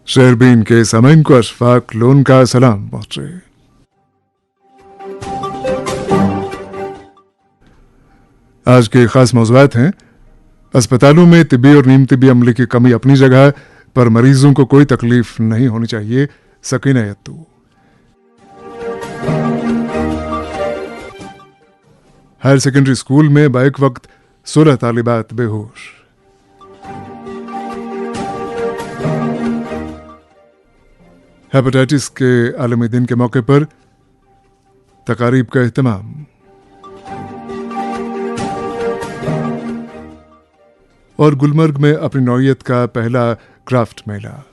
शेरबीन के सामीन को अशफाक लोन का सलाम पहुंचे। आज के खास मौज़ूआत हैं। अस्पतालों में तिब्बी और नीम तिब्बी अमले की कमी अपनी जगह, पर मरीजों को कोई तकलीफ नहीं होनी चाहिए, सकीना यत्तू। हायर सेकेंडरी स्कूल में बैक वक्त 16 तालिबात बेहोश। हेपेटाइटिस के आलमी दिन के मौके पर तकारीब का एहतमाम। और गुलमर्ग में अपनी नौयत का पहला क्राफ्ट मेला।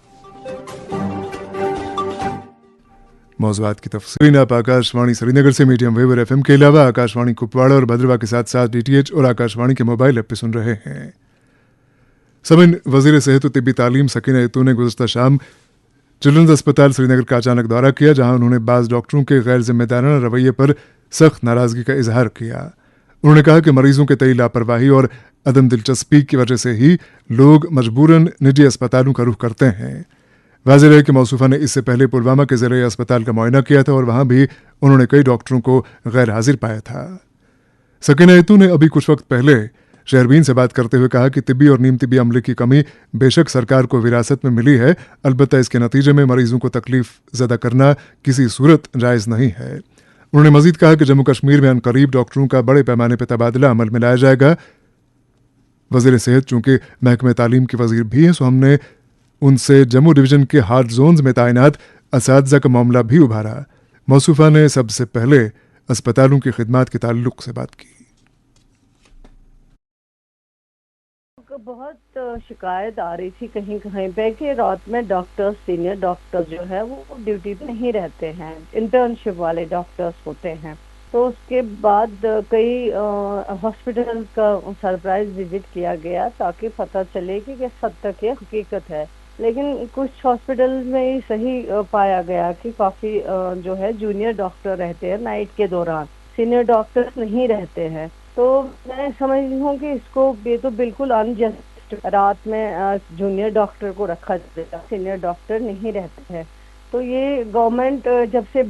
मौज़ूआत की तफसील आप आकाशवाणी श्रीनगर से मीडियम वेव और FM के अलावा आकाशवाणी कुपवाड़ा और भद्रवा के साथ साथ DTH और आकाशवाणी के मोबाइल ऐप पे सुन रहे हैं। समिन वजीर सेहत और तिब्बी तालीम सकीना यत्तू ने गुज़श्ता शाम चिल्ड्रंस अस्पताल श्रीनगर का अचानक दौरा किया, जहां उन्होंने बाज़ डॉक्टरों के गैर जिम्मेदाराना रवैये पर सख्त नाराजगी का इजहार किया। उन्होंने कहा कि मरीजों के तई लापरवाही और अदम दिलचस्पी की वजह से ही लोग मजबूरन निजी अस्पतालों का रुख करते हैं। वाज़ेह है कि मौसूफा ने इससे पहले पुलवामा के ज़रिए अस्पताल का मुआयना किया था और वहां भी उन्होंने कई डॉक्टरों को गैर हाजिर पाया था। सकीना यत्तू ने अभी कुछ वक्त पहले शेरबीन से बात करते हुए कहा कि तिब्बी और नीम तिब्बी अमले की कमी बेशक सरकार को विरासत में मिली है, अलबत्ता इसके नतीजे में मरीजों को तकलीफ ज़दा करना किसी सूरत जायज़ नहीं है। उन्होंने मजीद कहा कि जम्मू कश्मीर में अनकरीब डॉक्टरों का बड़े पैमाने पर तबादला अमल में लाया जाएगा। वज़ीर सेहत चूंकि महकमे तालीम के वज़ीर भी हैं, सो हमने उनसे जम्मू डिवीज़न के हार्ड जोन्स में तैनात असातिज़ा का मामला भी उभारा। मौसूफा ने सबसे पहले अस्पतालों की खिदमात के ताल्लुक से बात की। बहुत शिकायत आ रही थी कहीं कहीं पे कि रात में डॉक्टर्स, सीनियर डॉक्टर्स जो है वो ड्यूटी पे नहीं रहते हैं, इंटर्नशिप वाले डॉक्टर्स होते हैं। तो उसके बाद कई हॉस्पिटल का सरप्राइज विजिट किया गया ताकि पता चले कि किस हद तक ये हकीकत है। लेकिन कुछ हॉस्पिटल में ही सही पाया गया कि काफ़ी जो है जूनियर डॉक्टर रहते हैं नाइट के दौरान, सीनियर डॉक्टर्स नहीं रहते हैं। तो मैं समझती हूँ कि इसको ये तो बिल्कुल अनजस्ट, रात में जूनियर डॉक्टर को रखा जाता, सीनियर डॉक्टर नहीं रहते हैं। तो ये गवर्नमेंट जब से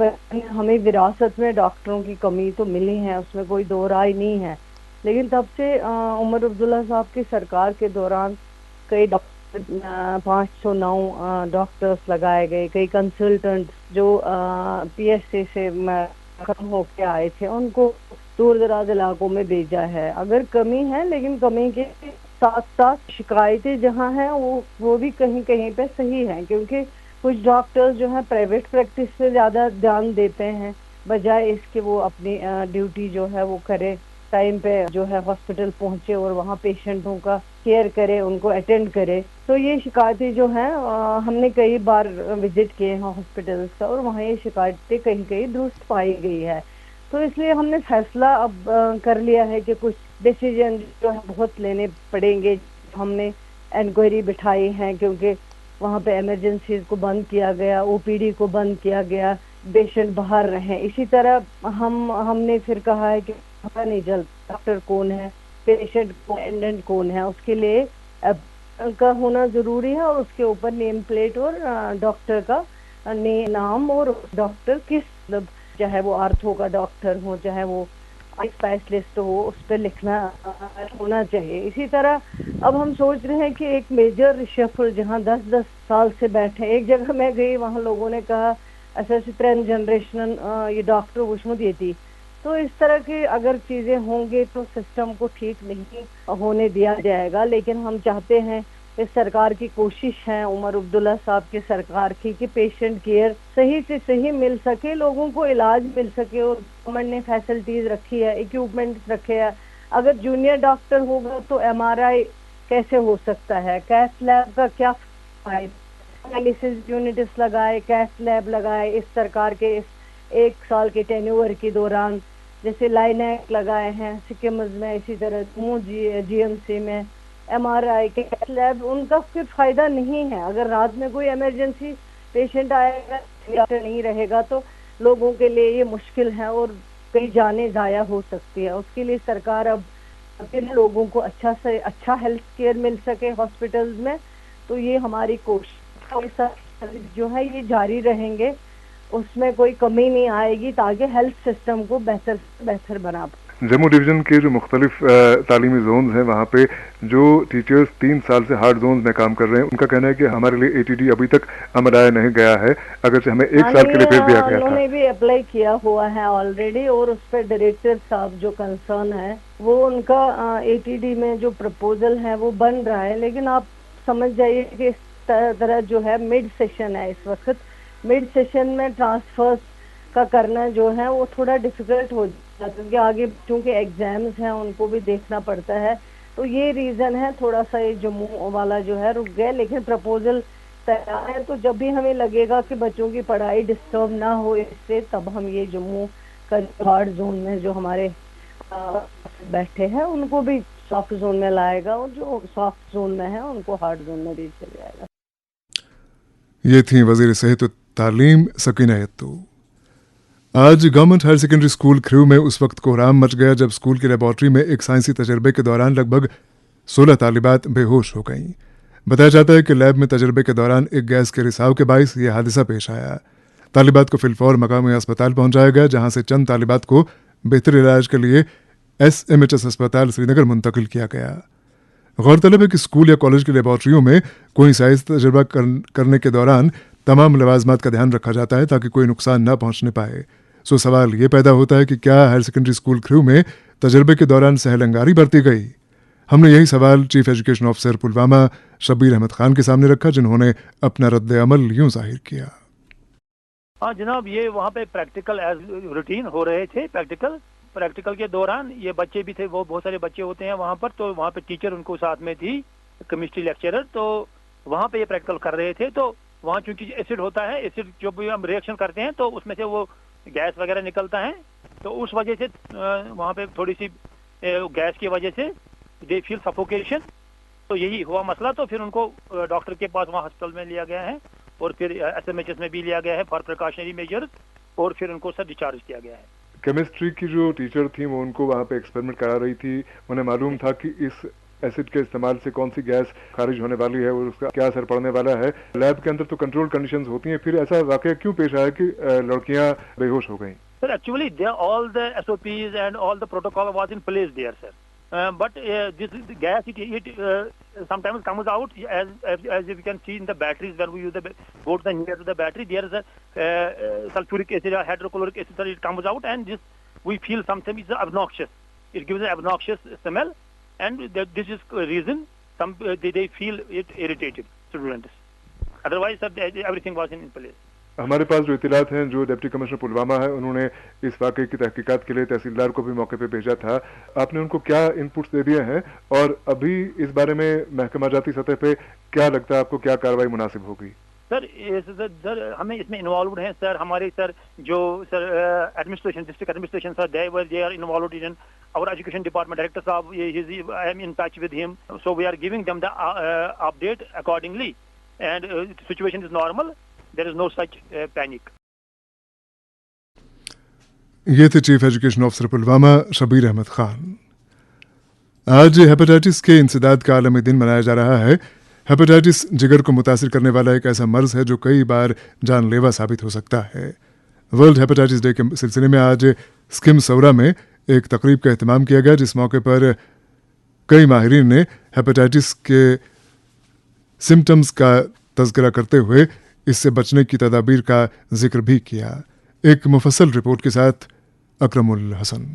हमें विरासत में डॉक्टरों की कमी तो मिली है, उसमें कोई दो राय नहीं है। लेकिन तब से उमर अब्दुल्ला साहब की सरकार के दौरान कई 509 डॉक्टर्स लगाए गए, कई कंसल्टेंट जो PSC से खत्म होके आए थे उनको दूर दराज इलाकों में भेजा है। अगर कमी है, लेकिन कमी के साथ साथ शिकायतें जहाँ हैं वो भी कहीं कहीं पे सही हैं, क्योंकि कुछ डॉक्टर्स जो है प्राइवेट प्रैक्टिस पे ज़्यादा ध्यान देते हैं बजाय इसके वो अपनी ड्यूटी जो है वो करे, टाइम पे जो है हॉस्पिटल पहुंचे और वहाँ पेशेंटों का केयर करे, उनको अटेंड करे। तो ये शिकायतें जो हैं हमने कई बार विजिट किए हैं हॉस्पिटल्स का और वहाँ ये शिकायतें कहीं कहीं दुरुस्त पाई गई है। तो इसलिए हमने फैसला अब कर लिया है कि कुछ डिसीजन जो है बहुत लेने पड़ेंगे। हमने इंक्वायरी बिठाई है क्योंकि वहाँ पे इमरजेंसीज को बंद किया गया, OPD को बंद किया गया, पेशेंट बाहर रहे। इसी तरह हमने फिर कहा है कि पता नहीं चलता डॉक्टर कौन है, पेशेंट अटेंडेंट कौन है, उसके लिए का होना ज़रूरी है और उसके ऊपर नेम प्लेट और डॉक्टर का नाम और डॉक्टर किस, मतलब चाहे वो आर्थो का डॉक्टर हो चाहे वो आई स्पेशलिस्ट हो, उस पर लिखना होना चाहिए। इसी तरह अब हम सोच रहे हैं कि एक मेजर रिशफल, जहाँ 10-10 साल से बैठे, एक जगह मैं गई वहाँ लोगों ने कहा ऐसा ट्रेंड जनरेशन ये डॉक्टर वुशमुद ये थी। तो इस तरह की अगर चीज़ें होंगी तो सिस्टम को ठीक नहीं होने दिया जाएगा। लेकिन हम चाहते हैं, इस सरकार की कोशिश है, उमर अब्दुल्ला साहब की सरकार की, कि पेशेंट केयर सही से सही मिल सके, लोगों को इलाज मिल सके। और गवर्नमेंट ने फैसिलिटीज़ रखी है, इक्विपमेंट्स रखे हैं। अगर जूनियर डॉक्टर होगा तो MRI कैसे हो सकता है, कैथ लैब का क्या फायदा, एनालिसिस यूनिट्स लगाए, कैथ लैब लगाए इस सरकार के इस 1 साल के टेन्योर के दौरान, जैसे लाइनैक लगाए हैं सिक्किम में, इसी तरह GMC में MRI के लैब, उनका फिर फायदा नहीं है। अगर रात में कोई इमरजेंसी पेशेंट आएगा, डॉक्टर नहीं रहेगा तो लोगों के लिए ये मुश्किल है और कई जानें ज़ाया हो सकती है। उसके लिए सरकार अब लोगों को अच्छा से अच्छा हेल्थ केयर मिल सके हॉस्पिटल्स में, तो ये हमारी कोशिश है। जो है ये जारी रहेंगे, उसमें कोई कमी नहीं आएगी ताकि हेल्थ सिस्टम को बेहतर से बेहतर बना पाए। जम्मू डिवीजन के जो मुख्तलिफ तालीमी जोन हैं वहाँ पे जो टीचर्स 3 साल से हार्ड जोन में काम कर रहे हैं, उनका कहना है कि हमारे लिए ATD अभी तक अमलाया नहीं गया है, अगरचे हमें 1 साल के लिए भेज दिया गया था। उन्होंने भी अप्लाई किया हुआ है ऑलरेडी, और उस पर डायरेक्टर साहब जो कंसर्न है वो उनका ATD में जो प्रपोजल है वो बन रहा है, लेकिन आप समझ जाइए कि इस तरह जो है मिड सेशन है इस वक्त, मिड सेशन में ट्रांसफर्स का करना जो है वो थोड़ा डिफिकल्ट हो जाता है, क्योंकि आगे बच्चों के एग्जाम्स हैं उनको भी देखना पड़ता है। तो ये रीज़न है थोड़ा सा ये जम्मू वाला जो है रुक गया, लेकिन प्रपोजल तैयार है। तो जब भी हमें लगेगा कि बच्चों की पढ़ाई डिस्टर्ब ना हो इससे, तब हम ये जम्मू का हार्ड जोन में जो हमारे बैठे हैं उनको भी सॉफ्ट जोन में लाएगा, और जो सॉफ्ट जोन में है उनको हार्ड जोन में भी चले जाएगा। ये थी वजीर सेहत व तालीम सकीना यत्तू। आज गवर्नमेंट हायर सेकेंडरी स्कूल खरीव में उस वक्त कोहराम मच गया जब स्कूल की लेबॉर्ट्री में एक साइंसी तजर्बे के दौरान लगभग 16 तालिबात बेहोश हो गईं। बताया जाता है कि लैब में तजर्बे के दौरान एक गैस के रिसाव के बायस यह हादसा पेश आया। तालिबात को फिलफौर मकामी अस्पताल पहुंचाया गया, जहां से चंद तालिबात को बेहतर इलाज के लिए SMHS अस्पताल श्रीनगर मुंतकिल किया गया। गौरतलब है कि स्कूल या कॉलेज की लेबॉर्ट्रियों में कोई साइंस तजर्बा करने के दौरान तमाम लवाजमात का ध्यान रखा जाता है ताकि कोई नुकसान न पहुंचने पाए। सो सवाल ये पैदा होता है कि क्या हायर सेकेंडरी स्कूल खरीव में तजर्बे के दौरान सहलंगारी बरती गई। हमने यही सवाल chief education officer Pulwama Shabbir Ahmad Khan के सामने रखा, जिन्होंने अपना रद्द अमल यूं जाहिर किया। हाँ जनाब, ये वहाँ पे प्रैक्टिकल एज रूटीन हो रहे थे। प्रैक्टिकल के दौरान ये बच्चे भी थे, वो बहुत सारे बच्चे होते हैं वहाँ पर, तो वहाँ पे टीचर उनको साथ में थी, केमिस्ट्री लेक्चरर, तो वहाँ पे ये प्रैक्टिकल कर रहे थे। तो वहाँ चूंकि एसिड होता है, एसिड जो भी हम रिएक्शन करते हैं तो उसमें से वो गैस वगैरह निकलता है, तो उस वजह से वहाँ पे थोड़ी सी गैस की वजह से दे फील सफोकेशन, तो यही हुआ मसला। तो फिर उनको डॉक्टर के पास वहाँ हॉस्पिटल में लिया गया है, और फिर SMHS में भी लिया गया है फॉर प्रिकॉशनरी मेजर्स, और फिर उनको सर डिस्चार्ज किया गया है। केमिस्ट्री की जो टीचर थी वो उनको वहाँ पे एक्सपेरिमेंट करा रही थी, उन्हें मालूम था कि इस एसिड के इस्तेमाल से कौन सी गैस खारिज होने वाली है और उसका क्या असर पड़ने वाला है। लैब के अंदर तो कंट्रोल कंडीशंस होती हैं, फिर ऐसा वाकया क्यों पेश आया कि लड़कियां बेहोश हो गईं? Sir actually all the SOPs and all the protocol was in place there, sir. But this gas it sometimes comes out as you can see in the batteries when we use go to the near to the battery, there is a sulfuric acid or hydrochloric acid, it comes out, and this we feel sometimes it's obnoxious. It gives an obnoxious smell, and this is reason some they feel it irritated students. Otherwise everything was in place. हमारे पास जो इत्तलात हैं, जो deputy commissioner Pulwama है उन्होंने इस वाकये की तहकीकात के लिए तहसीलदार को भी मौके पे भेजा था। आपने उनको क्या इनपुट्स दे दिए हैं और अभी इस बारे में महकमा जाती सतह पे क्या लगता है आपको, क्या कार्रवाई मुनासिब होगी? सर हमें इसमें इन्वॉल्व हैं सर, हमारे सर जो sir administration, district administration sir, they are involve in our education department director साहब, I am in touch with him, so we are giving them the update accordingly, and situation is normal, there is no such panic. ये थे chief education officer Pulwama Shabbir Ahmad Khan. आज hepatitis के इंसदाद का आलमी दिन मनाया जा रहा है। हेपेटाइटिस जिगर को मुतासिर करने वाला एक ऐसा मर्ज है जो कई बार जानलेवा साबित हो सकता है। वर्ल्ड हेपेटाइटिस डे के सिलसिले में आज स्किम सौरा में एक तकरीब का एहतमाम किया गया, जिस मौके पर कई माहिरीन ने हेपेटाइटिस के सिम्टम्स का तज़किरा करते हुए इससे बचने की तदाबीर का जिक्र भी किया। एक मुफस्सल रिपोर्ट के साथ अकरमुल हसन।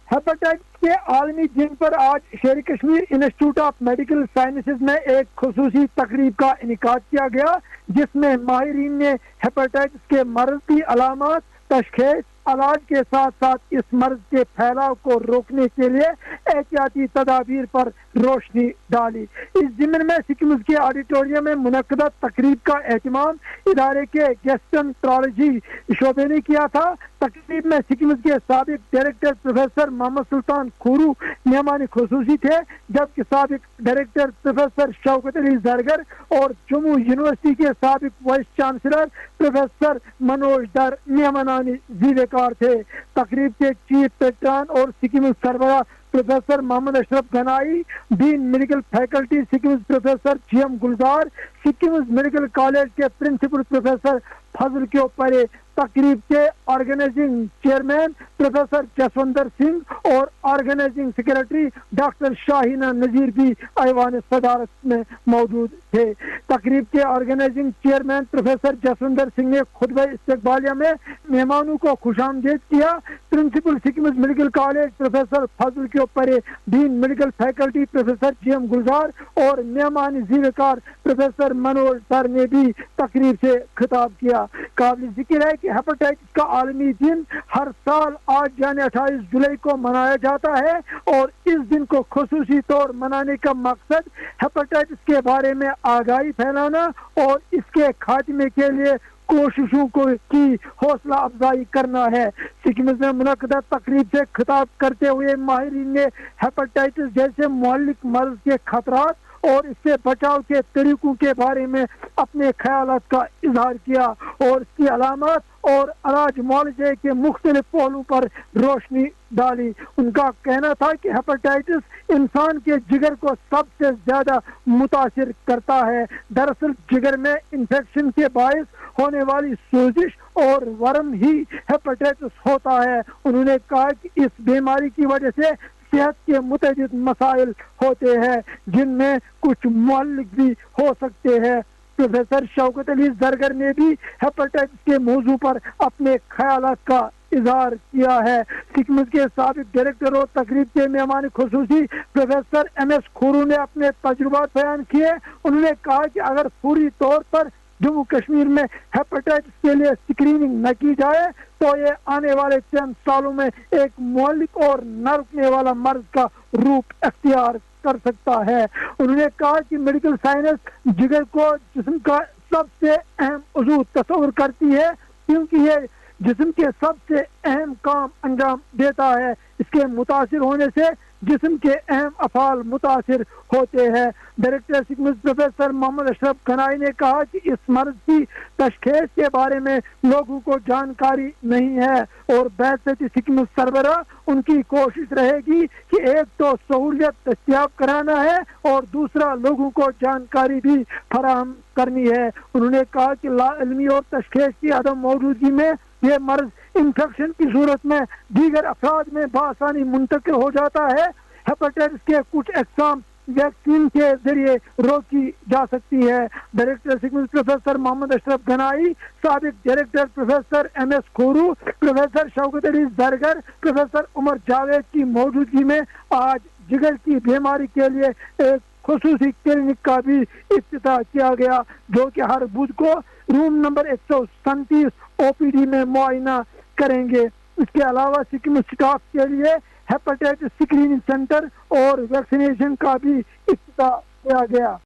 हेपेटाइटिस के आलमी दिन पर आज शेर Kashmir institute of medical sciences में एक खुसूसी तकरीब का इनेकाद किया गया, जिसमें माहिरीन ने हेपेटाइटिस के मर्ज की अलामत, तशख़ीस, इलाज के साथ साथ इस मर्ज के फैलाव को रोकने के लिए एहतियाती तदाबीर पर रोशनी डाली। इस ज़िम्न में सिक्किम के ऑडिटोरियम में मुनक्कदा तकरीब का एहतमाम इदारे के गैस्ट्रोएंटरोलॉजी शोबे ने किया था। तकरीब में सिक्किम के साबिक डायरेक्टर प्रोफेसर मोहम्मद सुल्तान खुरू मेहमान खुसूसी थे, जबकि साबिक डायरेक्टर प्रोफेसर शौकत अली जरगर और जम्मू यूनिवर्सिटी के साबिक vice chancellor professor Manoj Dar मेहमानानी ज़ीरेकार थे। तकरीब के चीफ पेट्रन और सिक्किम सरबराह professor Mohammad Ashraf Ganai, dean medical faculty Sikkim professor GM Gulzar, Sikkim medical college के प्रिंसिपल प्रोफेसर फजल के ऊपर तकरीब के organising chairman professor Jaswinder Singh और organising secretary doctor Shaheena Nazir भी ऐवान सदारत में मौजूद थे। तकरीब के organising chairman professor Jaswinder Singh ने खुतबा इस्तकबालिया में मेहमानों को खुशामदीद किया। Principal Sikkim medical college professor Fazal के ऊपर dean medical faculty professor GM Gulzar और मेहमान ज़िक्र प्रोफेसर मनोज सर ने भी तकरीब से खिताब किया। काबिल जिक्र है कि हेपेटाइटिस का आलमी दिन हर साल 8 यानी 28 जुलाई को मनाया जाता है और इस दिन को खुसूसी तौर मनाने का मकसद हेपेटाइटिस के बारे में आगाही फैलाना और इसके खात्मे के लिए कोशिशों को की हौसला अफजाई करना है। सिक्किम में मुनक़दा तकरीब से खिताब करते हुए माहिरीन ने हेपेटाइटिस जैसे मुअल्लिक मर्ज के खतरात और इससे बचाव के तरीकों के बारे में अपने ख्यालात का इजहार किया और इसकी अलामत और इलाज मुआलजे के मुख्तलिफ पहलू पर रोशनी डाली। उनका कहना था कि हेपेटाइटिस इंसान के जिगर को सबसे ज्यादा मुतासिर करता है। दरअसल जिगर में इंफेक्शन के बायस होने वाली सोजिश और वर्म ही हेपेटाइटिस होता है। उन्होंने कहा कि इस बीमारी की वजह से सेहत के मुतअद्दिद मसाइल होते हैं जिनमें कुछ मुअल्लिक भी हो सकते हैं। प्रोफेसर शौकत अली जरगर ने भी हेपेटाइटिस के मौजू पर अपने ख्यालात का इजहार किया है। सिक्किम के साबिक डायरेक्टर और तकरीब के मेहमान खुसूसी प्रोफेसर MS खोरू ने अपने तजुर्बात बयान किए। उन्होंने कहा कि अगर पूरी तौर पर जम्मू कश्मीर में हेपेटाइटिस के लिए स्क्रीनिंग न की जाए तो ये आने वाले चंद सालों में एक मुअल्लिक और न रुकने वाला मर्ज का रूप अख्तियार कर सकता है। उन्होंने कहा कि मेडिकल साइंस जिगर को जिस्म का सबसे अहम उज़ू तस्वुर करती है क्योंकि ये जिस्म के सबसे अहम काम अंजाम देता है। इसके मुतासिर होने से जिस्म के अहम अफाल मुतासिर होते हैं। डायरेक्टर सिक्किम प्रोफेसर मोहम्मद अशरफ गनाई ने कहा कि इस मर्ज की तशखीस के बारे में लोगों को जानकारी नहीं है और बैसती सिक्किम सरबरा उनकी कोशिश रहेगी कि एक तो सहूलियत दस्तयाब कराना है और दूसरा लोगों को जानकारी भी फराहम करनी है। उन्होंने कहा कि लाइल्मी और तशखीस की अदम मौजूदगी में ये मर्ज इंफेक्शन की सूरत में दीगर अफराद में बआसानी मुंतकिल हो जाता है। हेपेटाइटिस के कुछ अक़साम वैक्सीन के जरिए रोकी जा सकती है। डायरेक्टर सिक्किम प्रोफेसर मोहम्मद अशरफ गनाई, साबिक director professor MS Khoru, professor Shaukat Ali Zargar, professor Umar Javed की मौजूदगी में आज जिगर की बीमारी के लिए एक खुसूसी क्लिनिक का भी इफ्तिताह किया गया जो कि हर बुध को रूम नंबर 137 OPD में मुआयना करेंगे। इसके अलावा सिक्किम स्टाफ के लिए हेपेटाइटिस स्क्रीनिंग सेंटर और वैक्सीनेशन का भी इफ्तिताह किया गया।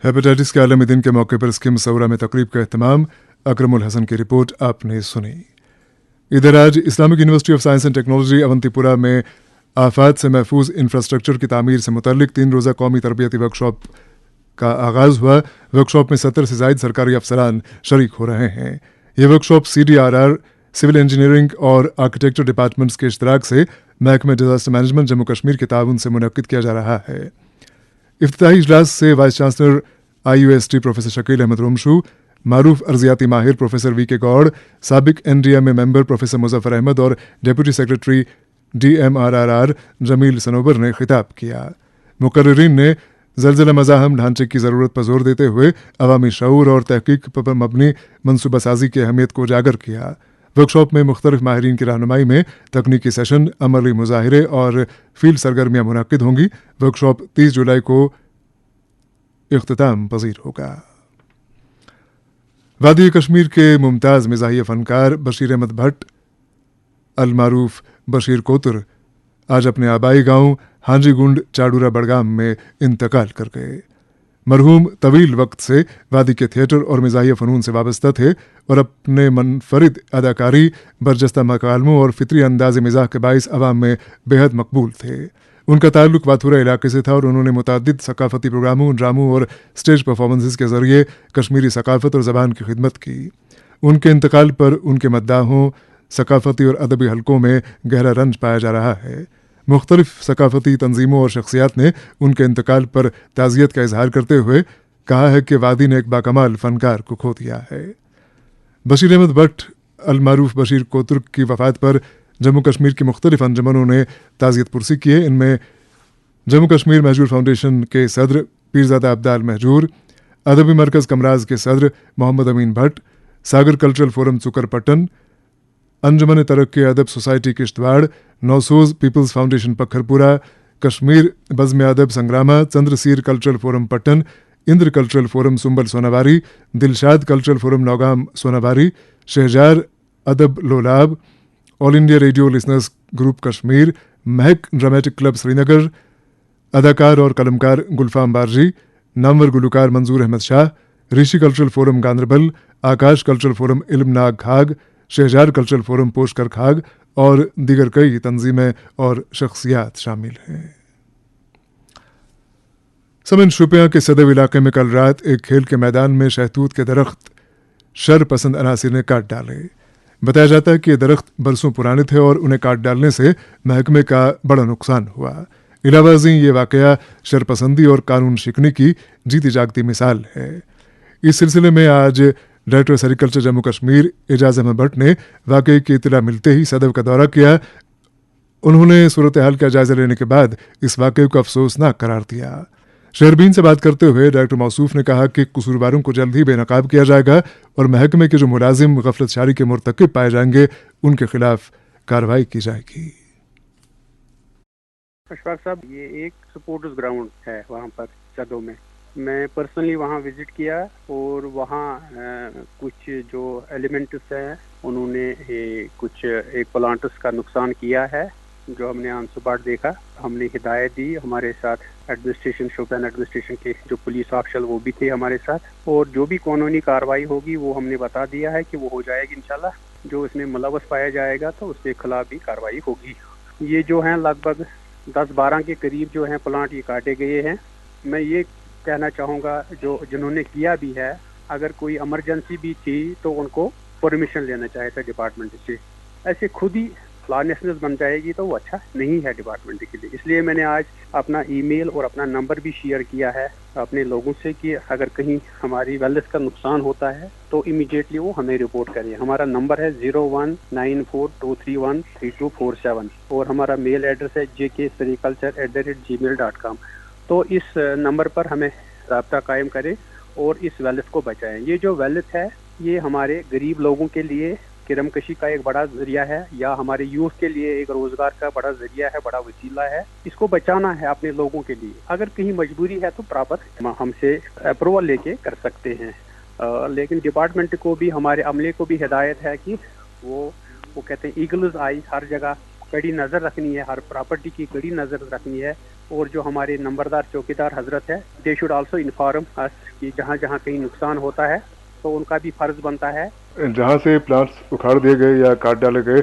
हेपेटाइटिस के आलमी दिन के मौके पर स्किम सौरा में तकरीब का एहतमाम। अकरमुल हसन की रिपोर्ट आपने सुनी। इधर आज Islamic University of Science and Technology Awantipora में आफात से महफूज इंफ्रास्ट्रक्चर की तामीर से मुतल्लिक 3 रोज़ा कौमी तरबियती वर्कशॉप का आगाज़ हुआ। वर्कशॉप में 70 से ज़ायद सरकारी अफसरान शरीक हो रहे हैं। ये वर्कशॉप CDRR, सिविल इंजीनियरिंग और आर्किटेक्चर डिपार्टमेंट्स के इश्तराक से महकमे डिजास्टर मैनेजमेंट जम्मू कश्मीर के ताउन से मुनक्किद किया जा रहा है। इफ्तिताही इजलास से vice chancellor IUST professor Shakeel Ahmad Rumshoo, मारूफ अर्जियाती माहिर प्रोफेसर VK गौड़, साबिक NDMA member professor Muzaffar Ahmad और deputy secretary DMRRR Jameel Sanobar ने खिताब किया। मुकर्रिरीन ने ज़लज़ला मज़ाहम ढांचे की ज़रूरत पर जोर देते हुए अवामी शऊर और तहकीक पर मबनी मनसूबा साजी की अहमियत को उजागर किया। वर्कशॉप में मुख्तलिफ माहिरीन की रहनुमाई में तकनीकी सेशन, अमली मुजाहिरे और फील्ड सरगर्मियाँ मुनक्किद होंगी। वर्कशॉप 30 जुलाई को इख्तिताम पजीर होगा। वादी कश्मीर के मुमताज़ मिज़ाहिया फ़नकार बशीर अहमद भट्ट अलमारूफ बशीर कोतर आज अपने आबाई गांव हांजीगुंड चाडूरा बड़गाम में इंतकाल कर गए। मरहूम तवील वक्त से वादी के थिएटर और मिज़ाहिया फ़नून से वाबस्ता थे और अपने मनफरिद अदाकारी, बरजस्ता मकालमों और फितरी अंदाज़ मिज़ाह के बाइस अवाम में बेहद मकबूल थे। उनका ताल्लुक वाथुरा इलाके से था और उन्होंने मुताद्दिद सकाफती प्रोग्रामों, ड्रामों और स्टेज परफॉर्मेंसेस के ज़रिए कश्मीरी सकाफत और ज़बान की खिदमत की। उनके इंतकाल पर उनके मद्दाहों, सकाफती और अदबी हलकों में गहरा रंज पाया जा रहा है। मुख्तलिफ सकाफती तंजीमों और शख्सियात ने उनके इंतकाल पर ताज़ियत का इजहार करते हुए कहा है कि वादी ने एक बाकमाल फनकार को खो दिया है। बशीर अहमद भट्ट अलमारूफ बशीर कोतुर्क की वफात पर जम्मू कश्मीर की मुख्तलिफ अंजुमनों ने ताज़ियत पुरसी की है। इनमें जम्मू कश्मीर महजूर फाउंडेशन के सदर पीरजादा अब्दाल महजूर, अदबी मरकज़ कमराज के सदर Mohammad Amin Bhat, Sagar cultural forum Chukarpattan, Anjuman Taraqqi Adab society Kishtwar, Nausooz people's foundation Pakharpura, Kashmir Bazm Adab Sangrama, Chandrasir cultural forum Pattan, Indra cultural forum Sumbal Sonawari, Dilshad cultural forum Naugam Sonawari, Shahzar Adab Lolab, All India Radio listeners group Kashmir, Mehak dramatic club Srinagar, अदाकार और कलमकार गुलफाम बारजी, नामवर गुलकार मंजूर अहमद शाह, ऋषि कल्चरल फोरम गांदरबल, आकाश कल्चरल फोरम इल्मनाग खाग, शहजार कल्चरल फोरम पोशकर खाग और दीगर कई तंजीमें और शख्सियात शामिल हैं। समन शुपिया के सदव इलाके में कल रात एक खेल के मैदान में शहतूत के दरख्त शर पसंद अनासिर ने काट डाले। बताया जाता है कि ये दरख्त बरसों पुराने थे और उन्हें काट डालने से महकमे का बड़ा नुकसान हुआ। इलावाजी ये वाकया शरपसंदी और कानून शिकनी की जीती जागती मिसाल है। इस सिलसिले में आज डायरेक्टर सेरिकल्चर जम्मू कश्मीर एजाज अहमद भट्ट ने वाकये की इत्तला मिलते ही सदव का दौरा किया। उन्होंने सूरत हाल का जायजा लेने के बाद इस वाकये को अफसोसनाक करार दिया। शहरबीन से बात करते हुए डायरेक्टर मौसूफ ने कहा कि कसूरवारों को जल्द ही बेनकाब किया जाएगा और महकमे के जो मुलाजिम गफलतशारी के मुर्तकिब पाए जाएंगे उनके खिलाफ कार्रवाई की जाएगी। अशफाक साहब, ये एक स्पोर्ट्स ग्राउंड है वहाँ पर सदों में। मैं पर्सनली वहाँ विजिट किया और वहाँ कुछ जो एलिमेंट्स हैं उन्होंने कुछ एक प्लांट्स का नुकसान किया है जो हमने ऑन स्पॉट देखा। हमने हिदायत दी, हमारे साथ एडमिनिस्ट्रेशन शोपियान एडमिनिस्ट्रेशन के जो पुलिस ऑफिसर वो भी थे हमारे साथ, और जो भी कानूनी कार्रवाई होगी वो हमने बता दिया है कि वो हो जाएगी इंशाल्लाह। जो इसमें मुलव्वस पाया जाएगा तो उसके खिलाफ भी कार्रवाई होगी। ये जो हैं लगभग 10-12 के करीब जो हैं प्लांट ये काटे गए हैं। मैं ये कहना चाहूँगा जो जिन्होंने किया भी है, अगर कोई इमरजेंसी भी थी तो उनको परमिशन लेना चाहिए था डिपार्टमेंट से। ऐसे खुद ही लॉलेसनेस बन जाएगी तो वो अच्छा नहीं है डिपार्टमेंट के लिए। इसलिए मैंने आज अपना ईमेल और अपना नंबर भी शेयर किया है अपने लोगों से कि अगर कहीं हमारी वेलनेस का नुकसान होता है तो इमीडिएटली वो हमें रिपोर्ट करें। हमारा नंबर है 019423132447 और हमारा मेल एड्रेस है jksericulture@gmail.com। तो इस नंबर पर हमें राब्ता कायम करें और इस वेलनेस को बचाएं। ये जो वेलनेस है ये हमारे गरीब लोगों के लिए किरमकशी का एक बड़ा जरिया है, या हमारे यूथ के लिए एक रोजगार का बड़ा जरिया है, बड़ा वसीला है। इसको बचाना है अपने लोगों के लिए। अगर कहीं मजबूरी है तो प्रॉपर हमसे अप्रूवल लेके कर सकते हैं। लेकिन डिपार्टमेंट को भी, हमारे अमले को भी हिदायत है कि वो कहते हैं ईगल्स आई, हर जगह कड़ी नज़र रखनी है, हर प्रॉपर्टी की कड़ी नज़र रखनी है। और जो हमारे नंबरदार चौकीदार हजरत है, they should also inform us कि जहाँ जहाँ कहीं नुकसान होता है तो उनका भी फर्ज बनता है। जहाँ से प्लांट्स उखाड़ दिए गए या काट डाले गए,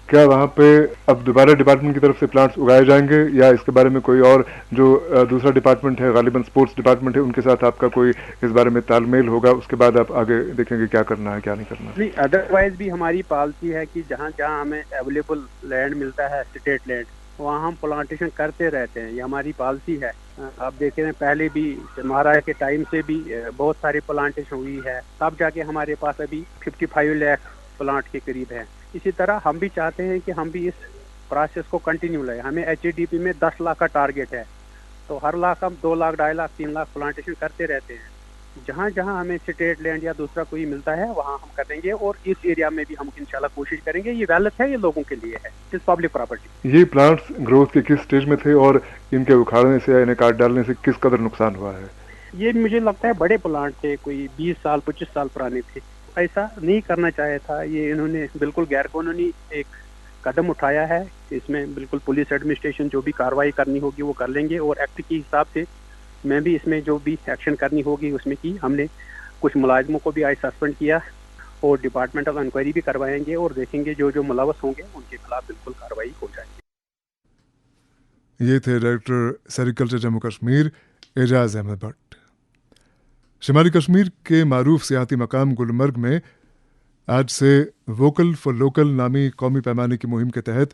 क्या वहाँ पे अब दोबारा डिपार्टमेंट की तरफ से प्लांट्स उगाए जाएंगे या इसके बारे में कोई और जो दूसरा डिपार्टमेंट है, गालिबन स्पोर्ट्स डिपार्टमेंट है, उनके साथ आपका कोई इस बारे में तालमेल होगा? उसके बाद आप आगे देखेंगे क्या करना है क्या नहीं करना? नहीं, अदरवाइज भी हमारी पॉलिसी है कि जहाँ जहाँ हमें अवेलेबल लैंड मिलता है, स्टेट लैंड, वहाँ हम प्लांटेशन करते रहते हैं। ये हमारी पॉलिसी है। आप देख रहे हैं पहले भी महाराज के टाइम से भी बहुत सारी प्लांटेशन हुई है, तब जाके हमारे पास अभी 55 लाख प्लांट के करीब है। इसी तरह हम भी चाहते हैं कि हम भी इस प्रोसेस को कंटिन्यू लाएं। हमें HADP में 10 लाख का टारगेट है, तो हर लाख हम 2 लाख, 2.5 लाख, 3 लाख प्लांटेशन करते रहते हैं। जहाँ जहाँ हमें स्टेट लैंड या दूसरा कोई मिलता है वहाँ हम करेंगे और इस एरिया में भी हम इंशाल्लाह कोशिश करेंगे। ये वेलनेस है, ये लोगों के लिए है, इस पब्लिक प्रॉपर्टी। ये प्लांट्स ग्रोथ के किस स्टेज में थे और इनके उखाड़ने से या इन्हें काट डालने से किस कदर नुकसान हुआ है? ये मुझे लगता है बड़े प्लांट थे, कोई 20 साल 25 साल पुराने थे। ऐसा नहीं करना चाहे था। ये इन्होंने बिल्कुल गैर कानूनी एक कदम उठाया है। इसमें बिल्कुल पुलिस एडमिनिस्ट्रेशन जो भी कार्रवाई करनी होगी वो कर लेंगे और एक्ट के हिसाब से मैं भी इसमें जो भी एक्शन करनी होगी उसमें की। हमने कुछ मुलाजिमों को भी आज सस्पेंड किया और डिपार्टमेंटल इंक्वायरी भी करवाएंगे और देखेंगे जो जो मुलव्वस होंगे उनके खिलाफ बिल्कुल कार्रवाई हो जाएगी। ये थे डायरेक्टर सेरिकल्चर जम्मू कश्मीर एजाज अहमद भट्ट। शुमाली कश्मीर के मारूफ सियाहती मकाम गुलमर्ग में आज से वोकल फॉर लोकल नामी कौमी पैमाने की मुहिम के तहत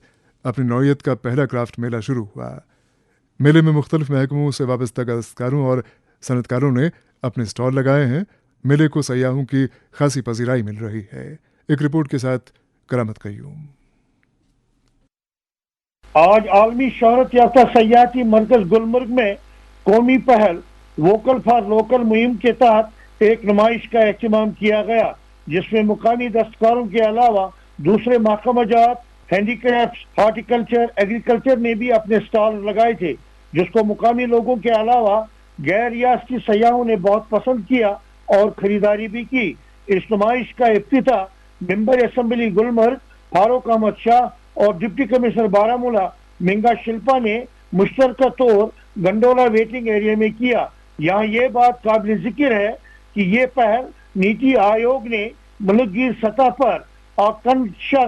अपनी नौयत का पहला क्राफ्ट मेला शुरू हुआ। मेले में मुख्तलिफ महकमों से वाबस्ता दस्तकारों और सनतकारों ने अपने स्टॉल लगाए हैं। मेले को सयाहों की खासी पजीराई मिल रही है। एक रिपोर्ट के साथ करामत कयूम। आज आलमी शोहरत याफ्ता सयाहती मरकज गुलमर्ग में कौमी पहल वोकल फॉर लोकल मुहिम के तहत एक नुमाइश का एहतमाम किया गया, जिसमें मुकामी दस्तकारों के अलावा दूसरे महकमाजात, हैंडीक्राफ्ट, हॉर्टिकल्चर, एग्रीकल्चर ने भी अपने स्टॉल लगाए थे, जिसको मुकामी लोगों के अलावा गैर रियासती सयाहों ने बहुत पसंद किया और खरीदारी भी की। इस नुमाइश का इफ्तिताह मेंबर असेंबली गुलमर्ग फारूक अहमद शाह और डिप्टी कमिश्नर बारामूला मिंगा शिल्पा ने मुश्तरका तौर गंडोला वेटिंग एरिया में किया। यहाँ ये बात काबिल जिक्र है कि ये पहल नीति आयोग ने मुल्कगीर सतह पर आकांक्षा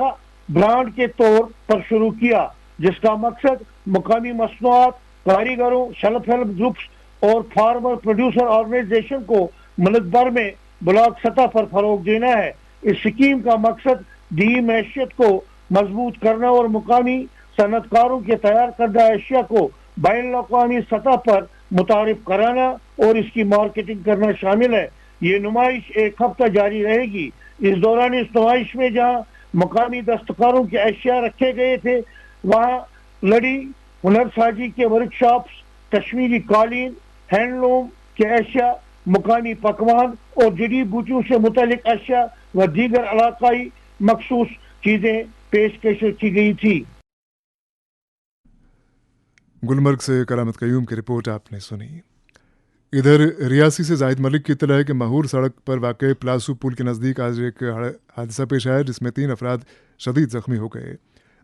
ब्रांड के तौर पर शुरू किया, जिसका मकसद मुकामी मसनूआत, कारीगरों, सेल्फ हेल्प ग्रुप्स और फार्मर प्रोड्यूसर ऑर्गेनाइजेशन को मुल्क भर में ब्लॉक सतह पर फरोग देना है। इस स्कीम का मकसद दी मैशियत को मजबूत करना और मुकामी सनतकारों के तैयार करदा अशिया को बैनुल-अक़वामी सतह पर मुतारिफ कराना और इसकी मार्केटिंग करना शामिल है। ये नुमाइश एक हफ्ता जारी रहेगी। इस दौरान इस नुमाइश में जहाँ मुकामी दस्तकारों के अशिया रखे गए थे, वहाँ लड़ी, हुनर साजी के वर्कशॉप्स, कश्मीरी कालीन, हैंडलूम के अशिया, मुकामी पकवान और जड़ी बूटियों से मुतल्लिक अशिया व दीगर इलाकाई मखसूस चीजें पेशकश की गई थी। गुलमर्ग से करामत कयूम की रिपोर्ट आपने सुनी। इधर रियासी से जाहिद मलिक की इत्तला है कि महूर सड़क पर वाक़ प्लासू पुल के नज़दीक आज एक हादसा पेश आया, जिसमें 3 अफराद शदीद जख्मी हो गए।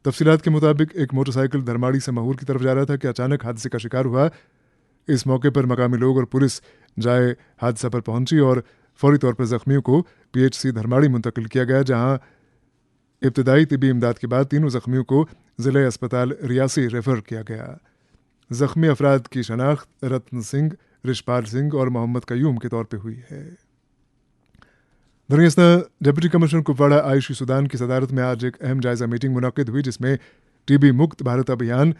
तफसीलात के मुताबिक एक मोटरसाइकिल धरमाड़ी से महूर की तरफ जा रहा था कि अचानक हादसे का शिकार हुआ। इस मौके पर मकामी लोग और पुलिस जाए हादसा पर पहुंची और फौरी तौर पर जख्मियों को PHC धरमाड़ी मुंतकिल किया गया, जहां इब्तदाई तिबी इमदाद के बाद तीनों जख्मियों को ज़िला अस्पताल रियासी रेफर किया गया। जख्मी अफराद की शनाख्त रत्न सिंह, रिशपाल सिंह और मोहम्मद कयूम के तौर पर हुई है। दरमियान deputy commissioner Kupwara Ayushi Sudan की सदारत में आज एक अहम जायजा मीटिंग मुनक्किद हुई, जिसमें TB मुक्त भारत अभियान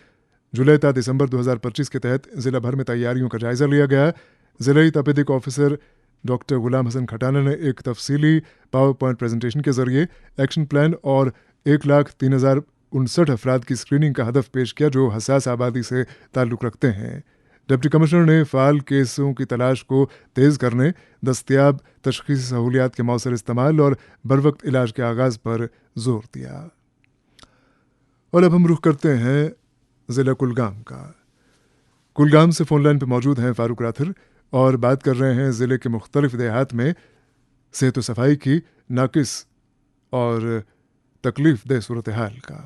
जुलाई ता दिसंबर 2025 के तहत जिला भर में तैयारियों का जायजा लिया गया। जिला तपेदिक ऑफिसर डॉक्टर गुलाम हसन खटाना ने एक तफसीली पावर पॉइंट प्रेजेंटेशन के जरिए एक्शन प्लान और 1,03,059 अफराद की स्क्रीनिंग का हदफ पेश किया, जो हसास आबादी से ताल्लुक़ रखते हैं। डिप्टी कमिश्नर ने फ़ाल केसों की तलाश को तेज़ करने, दस्तयाब तशख़ीसी सहूलियात के मौसर इस्तेमाल और बरवक्त इलाज के आगाज़ पर जोर दिया। और अब हम रुख करते हैं ज़िला कुलगाम का। कुलगाम से फ़ोन लाइन पर मौजूद हैं फ़ारूक राथर और बात कर रहे हैं ज़िले के मुख्तलिफ देहात में सेहत व सफाई की नाकिस और तकलीफ दह सूरत हाल का।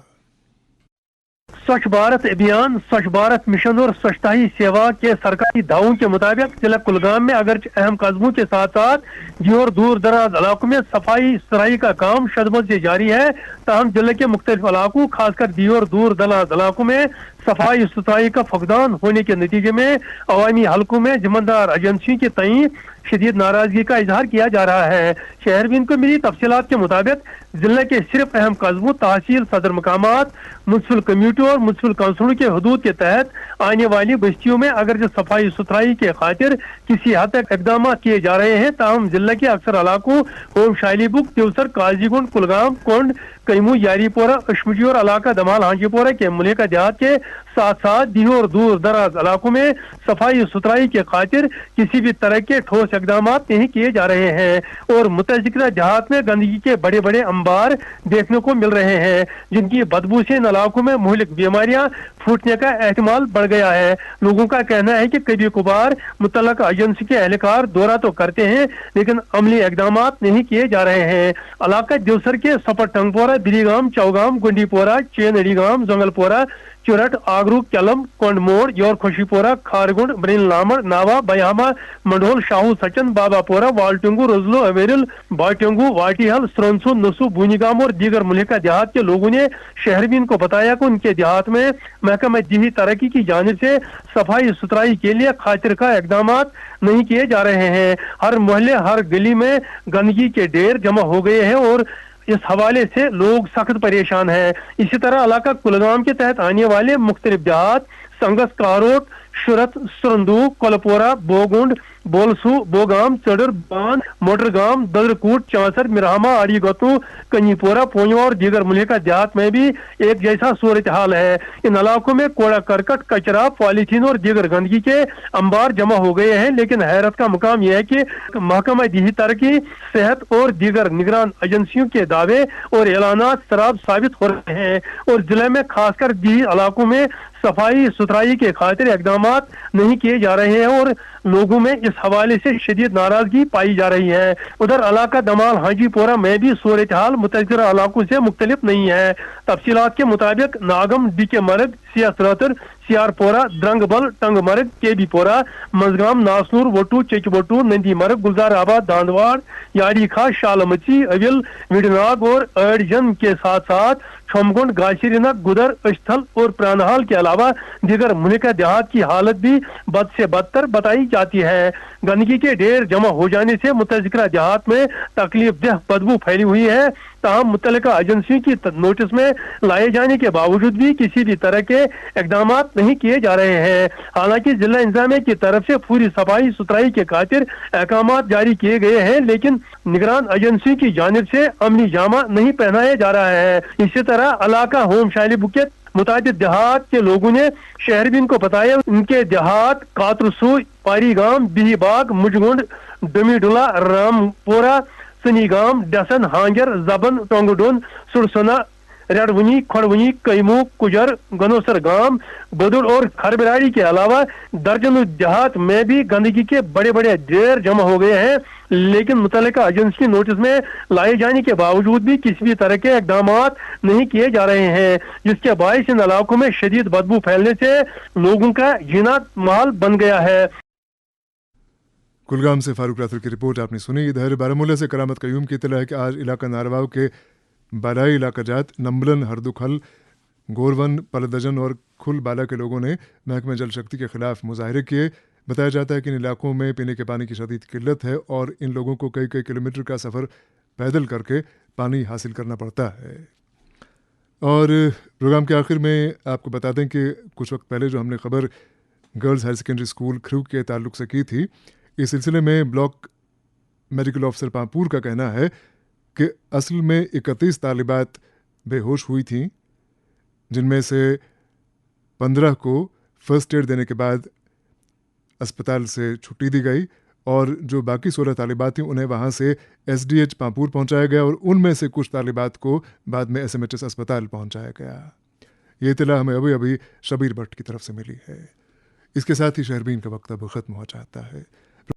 स्वच्छ भारत अभियान, स्वच्छ भारत मिशन और स्वच्छता ही सेवा के सरकारी दावों के मुताबिक जिला कुलगाम में अगरचे अहम कदमों के साथ साथ जी और दूर दराज इलाकों में सफाई सुथराई का काम शदमत से जारी है। ताहम जिले के मुख्तलिफ इलाकों, खासकर दी और दूर दराज इलाकों में सफाई सुथराई का फकदान होने के नतीजे में अवामी हलकों में जिम्मेदार एजेंसियों के तई शदीद नाराजगी का इजहार किया जा रहा है। शहरवीन को मिली तफसीलात के मुताबिक जिले के सिर्फ अहम कस्बों, तहसील सदर मकामात, म्युनिसिपल कम्यूनिटी और म्युनिसिपल काउंसिलों के हदूद के तहत आने वाली बस्तियों में अगर जो सफाई सुथराई के खातिर किसी हद तक इकदाम किए जा रहे हैं, ताहम जिले के अक्सर इलाकों होम शालीबुक, देवसर, काजीगुंड, कुलगाम, कोंड, कैमू, यारीपोरा, अशमुजी और इलाका दमाल हांजीपोरा के मुलेका देहात के साथ साथ दी और दूर दराज इलाकों में सफाई सुथराई के खातिर किसी भी तरह के ठोस इकदाम नहीं किए जा रहे हैं और मुतज़िक्रा देहात में गंदगी के बड़े बड़े अंबार देखने को मिल रहे हैं, जिनकी बदबू से इन इलाकों में मुहलिक बीमारियां फूटने का एहतमाल बढ़ गया है। लोगों का कहना है कि कभी कभार मुतल्लका एजेंसी के एहलकार दौरा तो करते हैं, लेकिन अमली इकदाम नहीं किए जा रहे हैं। इलाका देवसर के सपर टंगपोरा, बिरीगाम, चौगाम, गुंडीपोरा, चेनड़ीगाम, जंगलपोरा, चुरट, आगरू, केलम, कोंडमोड़, योर खुशीपोरा, खारगुंड, ब्रिन लामड़, नावा, बयामा, मंडोल, शाहू सचन, बाबापोरा, वालटुंगू, रजलो, अवेरिल, बाटंगू, वाटीहल, स्रोंसू, नसू, बूनीगाम और दीगर मुल्का देहात के लोगों ने शहरवीन को बताया कि उनके देहात में महकमा जिही तरक्की की जानिब से सफाई सुथराई के लिए खातिर का इकदाम नहीं किए जा रहे हैं। हर मोहल्ले, हर गली में गंदगी के ढेर जमा हो गए हैं और इस हवाले से लोग सख्त परेशान हैं। इसी तरह इलाका कुलगाम के तहत आने वाले मुख्तलिफ देहात संगस, कारोट, शुरत, सुरंदू, कोलपोरा, बोगुंड, बोलसू, बोगाम, चडर, बान, मोटरगाम, ददरकूट, चांसर, मिरामा, आड़ीगतू, कनीपोरा, पोंजवा और दीगर मुल्का देहात में भी एक जैसा सूरत हाल है। इन इलाकों में कूड़ा करकट, कचरा, पॉलीथीन और दीगर गंदगी के अंबार जमा हो गए हैं। लेकिन हैरत का मुकाम यह है कि महकमा देही तरक्की, सेहत और दीगर निगरान एजेंसियों के दावे और ऐलानात शराब साबित हो रहे हैं और जिले में खासकर देही इलाकों में सफाई सुथराई के खातिर इकदामात नहीं किए जा रहे हैं और लोगों में इस हवाले से शदीद नाराजगी पाई जा रही है। उधर इलाका दमाल हाजीपोरा में भी सूरत हाल मुतज़क्किरा इलाकों से मुख्तलिफ नहीं है। तफसीलात के मुताबिक नागम, डीके मर्ग, सियासरातर, सियारपोरा, द्रंगबल, टंगमर्ग, केबीपोरा, मजगाम, नासनूर, वटू, चेचबटू, नंदी मर्ग, गुलजाराबाद, दांदवाड़, यारी खास, शालमची, अविल, विडनाग और अड़जन के साथ साथ छोमगुंड, गाशिरीना, गुदर, अस्थल और प्राणहाल के अलावा दीगर मुल्का देहात की हालत भी बद से बदतर बताई जाती है। गंदगी के ढेर जमा हो जाने से मुतज़क्किरा देहात में तकलीफ देह बदबू फैली हुई है। ताहम मुतल्लिका एजेंसियों की नोटिस में लाए जाने के बावजूद भी किसी भी तरह के इकदामात नहीं किए जा रहे हैं। हालांकि जिला इंतजामिया की तरफ से पूरी सफाई सुथराई के खातिर अहकामात जारी किए गए हैं, लेकिन निगरान एजेंसियों की जानिब से अमली जामा नहीं पहनाया जा रहा है। इसी तरह इलाका होम शालिबू के मुताबिक देहात के लोगों ने शहरबीन को बताया उनके देहात कातरसू, पारीगाम, बिहीबाग, मुजगुंड, डमीडुला, रामपोरा, सनीगाम, डसन, हांगर, जबन, टोंगडोन, सुरसना, रेडवनी, खड़वनी, कैमू, कुजर, गनोसर गांव, बदुर और खरबराड़ी के अलावा दर्जनों देहात में भी गंदगी के बड़े बड़े ढेर जमा हो गए हैं। लेकिन मुतल्लिका एजेंसी की नोटिस में लाए जाने के बावजूद भी किसी भी तरह के इकदामात नहीं किए जा रहे हैं, जिसके बायस इन इलाकों में शदीद बदबू फैलने से लोगों का जीना माल बन गया है। कुलगाम से फारूक राथुर की रिपोर्ट आपने सुनी। इधर बारामूला से करामत कयूम की इत्तला है कि आज इलाका नारवाव के बालाई इलाका जात नंबलन, हरदुखल, गोरवन, पलदजन और खुल बाला के लोगों ने महकमा जल शक्ति के खिलाफ मुजाहरे किए। बताया जाता है कि इन इलाकों में पीने के पानी की शदीद किल्लत है और इन लोगों को कई कई किलोमीटर का सफ़र पैदल करके पानी हासिल करना पड़ता है। और प्रोग्राम के आखिर में आपको बता दें कि कुछ वक्त पहले जो हमने खबर गर्ल्स हायर सेकेंडरी स्कूल खरू के ताल्लुक से की थी, इस सिलसिले में ब्लॉक मेडिकल ऑफिसर पामपुर का कहना है कि असल में 31 तालिबात बेहोश हुई थीं, जिनमें से 15 को फर्स्ट एड देने के बाद अस्पताल से छुट्टी दी गई और जो बाकी 16 तालिबात थीं उन्हें वहाँ से SDH पामपुर पहुँचाया गया और उनमें से कुछ तालिबात को बाद में SMHS अस्पताल पहुँचाया गया। ये इत्तला हमें अभी शबीर भट्ट की तरफ से मिली है। इसके साथ ही शहरबीन का वक्त अब ख़त्म हो जाता है।